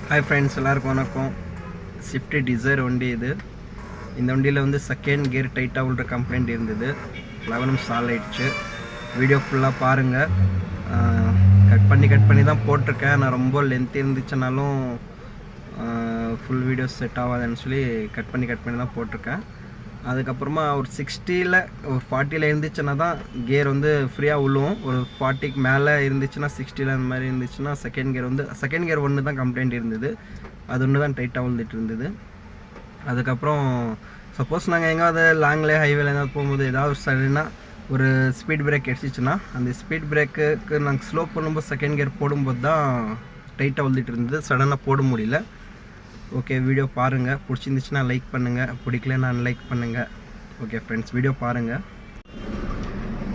Hi friends, எல்லாருக்கும் வணக்கம். Swift desire வண்டி இது. இந்த வண்டியில் வந்து செகண்ட் கியர் டைட்டாக உள்ள கம்ப்ளைண்ட் இருந்தது. 11 சால் ஆயிடுச்சு. வீடியோ ஃபுல்லாக பாருங்கள். கட் பண்ணி தான் போட்டிருக்கேன். நான் ரொம்ப லென்த் இருந்துச்சுனாலும் ஃபுல் வீடியோஸ் செட் ஆகாதுன்னு சொல்லி கட் பண்ணி தான் போட்டிருக்கேன். அதுக்கப்புறமா ஒரு 60ல் ஒரு 40ல் இருந்துச்சுன்னா தான் கியர் வந்து ஃப்ரீயாக விழுவும். ஒரு 40க்கு மேலே இருந்துச்சுன்னா 60ல் அந்த மாதிரி இருந்துச்சுன்னா செகண்ட் கியர் ஒன்று தான் கம்ப்ளைண்ட் இருந்தது. அது ஒன்று தான் டைட்டாக விழுந்துட்டு இருந்தது. அதுக்கப்புறம் சப்போஸ் நாங்கள் எங்கேயாவது லாங்லேயே ஹைவேல எதாவது போகும்போது ஏதாவது சடனாக ஒரு ஸ்பீட் பிரேக் அடிச்சிச்சுன்னா அந்த ஸ்பீட் பிரேக்குக்கு நாங்கள் ஸ்லோ பண்ணும்போது செகண்ட் கியர் போடும்போது தான் டைட்டாக விழுந்துட்டு இருந்தது. சடனாக போட முடியல. ஓகே, வீடியோ பாருங்கள். பிடிச்சிருந்துச்சுன்னா லைக் பண்ணுங்கள், பிடிக்கலன்னா அன்லைக் பண்ணுங்கள். ஓகே ஃப்ரெண்ட்ஸ், வீடியோ பாருங்கள்.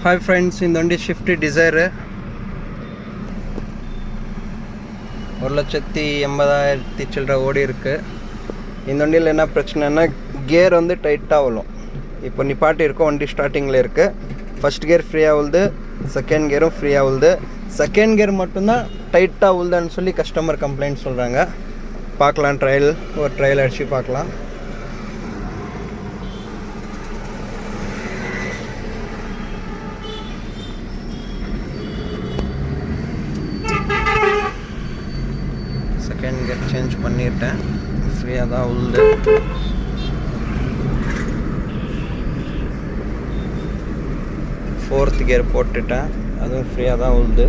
ஹாய் ஃப்ரெண்ட்ஸ், இந்த வண்டி ஸ்விஃப்ட் டிசைரு 1,80,000 சில்லற ஓடி இருக்குது. இந்த வண்டியில் என்ன பிரச்சனைனா கியர் வந்து டைட்டாக விழும். இப்போ நிப்பாட்டி இருக்கும், வண்டி ஸ்டார்டிங்கில் இருக்குது. ஃபஸ்ட் கியர் ஃப்ரீயாக விழுது, செகண்ட் கியரும் ஃப்ரீயாக விழுது. செகண்ட் கியர் மட்டும்தான் டைட்டாக விழுதான்னு சொல்லி கஸ்டமர் கம்ப்ளைண்ட் சொல்கிறாங்க. பார்க்கலாம், ஒரு ட்ரையல் அடிச்சு பார்க்கலாம். செகண்ட் கியர் சேஞ்ச் பண்ணிட்டேன், ஃப்ரீயாக தான் உழுது. ஃபோர்த் கியர் போட்டுட்டேன், அதுவும் ஃப்ரீயாக தான் உழுது.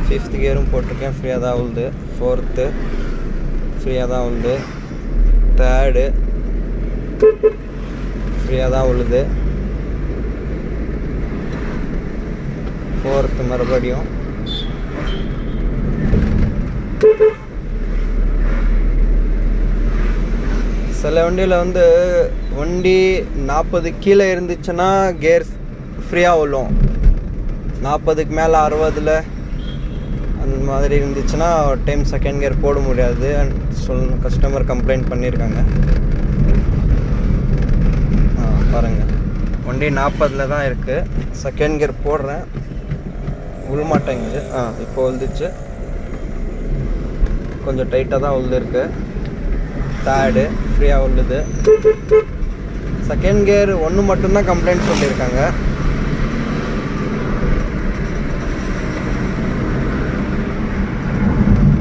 ஃபிஃப்த் கியரும் போட்டிருக்கேன், ஃப்ரீயாக தான் உழுது. ஃபோர்த்து ஃப்ரீயாக தான் உழுது. தேர்டு ஃப்ரீயாக தான் உழுது. ஃபோர்த்து மறுபடியும். சில வண்டியில் வந்து வண்டி 40 கீழே இருந்துச்சுன்னா கியர் ஃப்ரீயாக விழும். 40க்கு மேலே 60ல் அந்த மாதிரி இருந்துச்சுன்னா டைம் செகண்ட் கியர் போட முடியாது கஸ்டமர் கம்ப்ளைண்ட் பண்ணியிருக்காங்க. பாருங்கள், வண்டி 40ல் தான் இருக்குது. செகண்ட் கியர் போடுறேன், விழமாட்டேங்குது. இப்போ விழுந்துச்சு. கொஞ்சம் டைட்டாக தான் விழுந்துருக்கு. தேர்டு ஃப்ரீயாக விழுது. செகண்ட் கியர் ஒன்று மட்டும்தான் கம்ப்ளைண்ட் சொல்லியிருக்காங்க.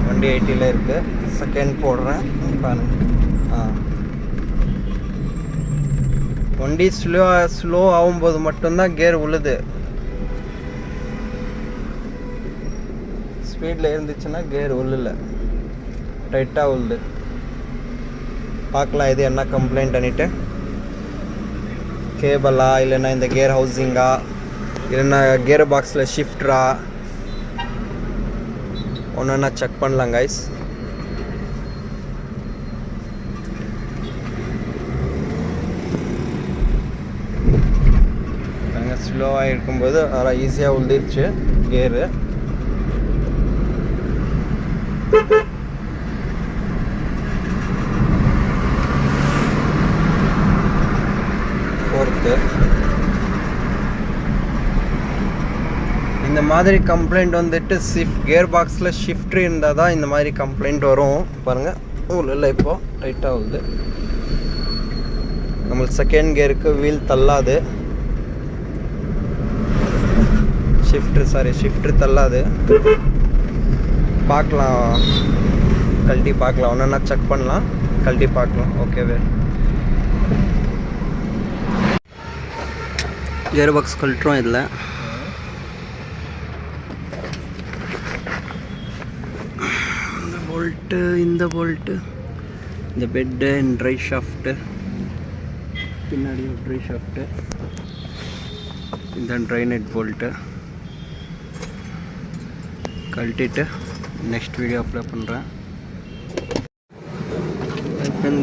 வண்டி 80ல் இருக்குது. செகண்ட் போடுறேன், பாருங்க. வண்டி ஸ்லோ ஆகும்போது மட்டும்தான் கியர் உழுது. ஸ்பீடில் இருந்துச்சுன்னா கியர் உழுல, டைட்டாக உழுது. பார்க்கலாம் இது என்ன கம்ப்ளைண்ட் பண்ணிட்டு. கேபிளா இல்லைன்னா இந்த கியர் ஹவுசிங்கா இல்லைன்னா கியர் பாக்ஸில் ஷிஃப்டரா ஒன்றா செக் பண்ணலாம் கைஸ். நாங்கள் ஸ்லோவாக இருக்கும்போது அதெல்லாம் ஈஸியாக உழுந்துருச்சு கியரு. ஃபோர்த்து இந்த மாதிரி கம்ப்ளைண்ட் வந்துட்டு கியர் பாக்ஸில் ஷிஃப்ட் இருந்தால் தான் இந்த மாதிரி கம்ப்ளைண்ட் வரும். பாருங்கள், இல்லை இப்போது டைட்டாக வருது. நம்மளுக்கு செகண்ட் கியருக்கு வீல் தள்ளாது, ஷிஃப்ட்ரு தள்ளாது. பார்க்கலாம், கழட்டி பார்க்கலாம். ஒன்றா செக் பண்ணலாம், கழட்டி பார்க்கலாம். ஓகேவே, கியர் பாக்ஸ் கழட்டுறோம். இதில் இந்த போல்ட்டு, இந்த பெட்டு, ட்ரை ஷாஃப்ட்டு, பின்னாடி ஒரு ட்ரை ஷாஃப்ட்டு, இந்த ட்ரை நெட் போல்ட்டு கழட்டிட்டு நெக்ஸ்ட் வீடியோ அப்லோட் பண்ணுறேன்.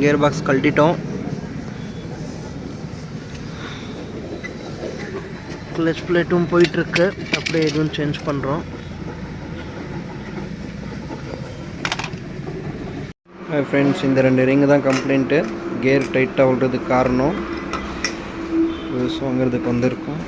கியர் பாக்ஸ் கழட்டிட்டோம். கிளச் பிளேட்டும் போயிட்டுருக்கு. அப்படியே எதுவும் சேஞ்ச் பண்ணுறோம். ஃப்ரெண்ட்ஸ், இந்த 2 ரிங்கு தான் கம்ப்ளைண்ட்டு. கியர் டைட்டாக விழுறதுக்கு காரணம் வாங்கிறதுக்கு வந்திருக்கும்.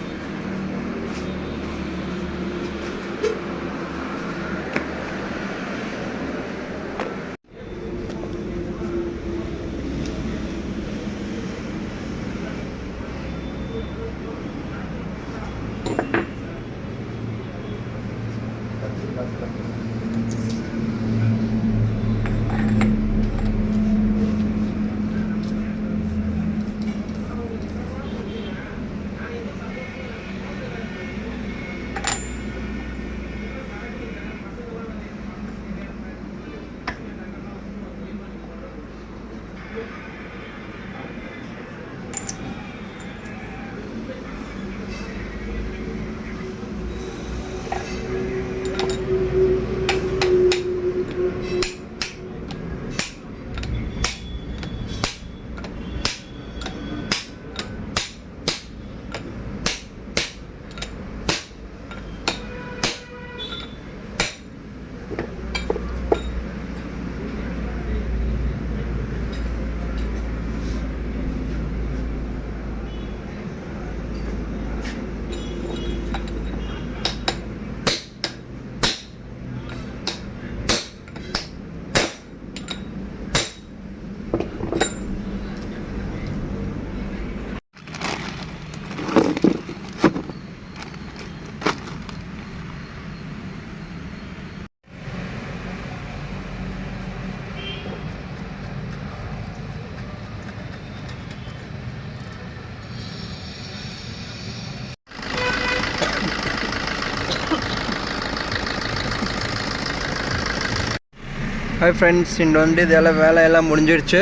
ஹாய் ஃப்ரெண்ட்ஸ், இந்த வண்டி இதெல்லாம் வேலையெல்லாம் முடிஞ்சிடுச்சு.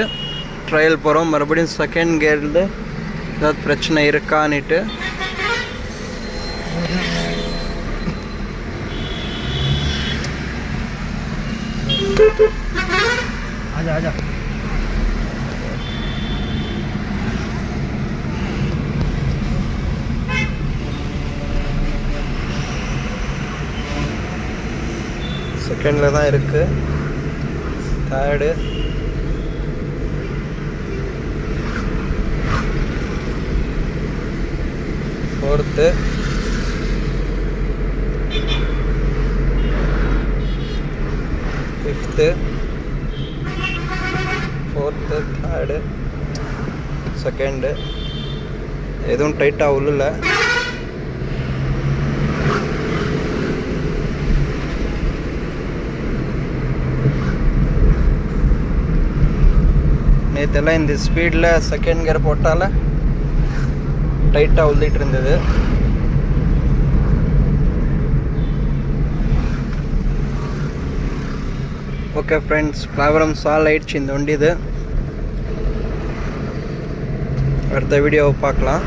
ட்ரையல் போகிறோம். மறுபடியும் செகண்ட் கியரில் ஏதாவது பிரச்சனை இருக்கான்னுட்டு. ஆஜா ஆஜா செகண்டில் தான் இருக்குது. Third, fourth, fifth, fourth, third, second. எதுவும் டைட்டாக உள்ள. நேற்றெல்லாம் இந்த ஸ்பீடில் செகண்ட் கியர் போட்டால் டைட்டாக உழுதிட்டு இருந்தது. ஓகே ஃப்ரெண்ட்ஸ், ப்ராப்ளம் சால்வ் ஆயிடுச்சு இந்த வண்டி. இது அடுத்த வீடியோவை பார்க்கலாம்.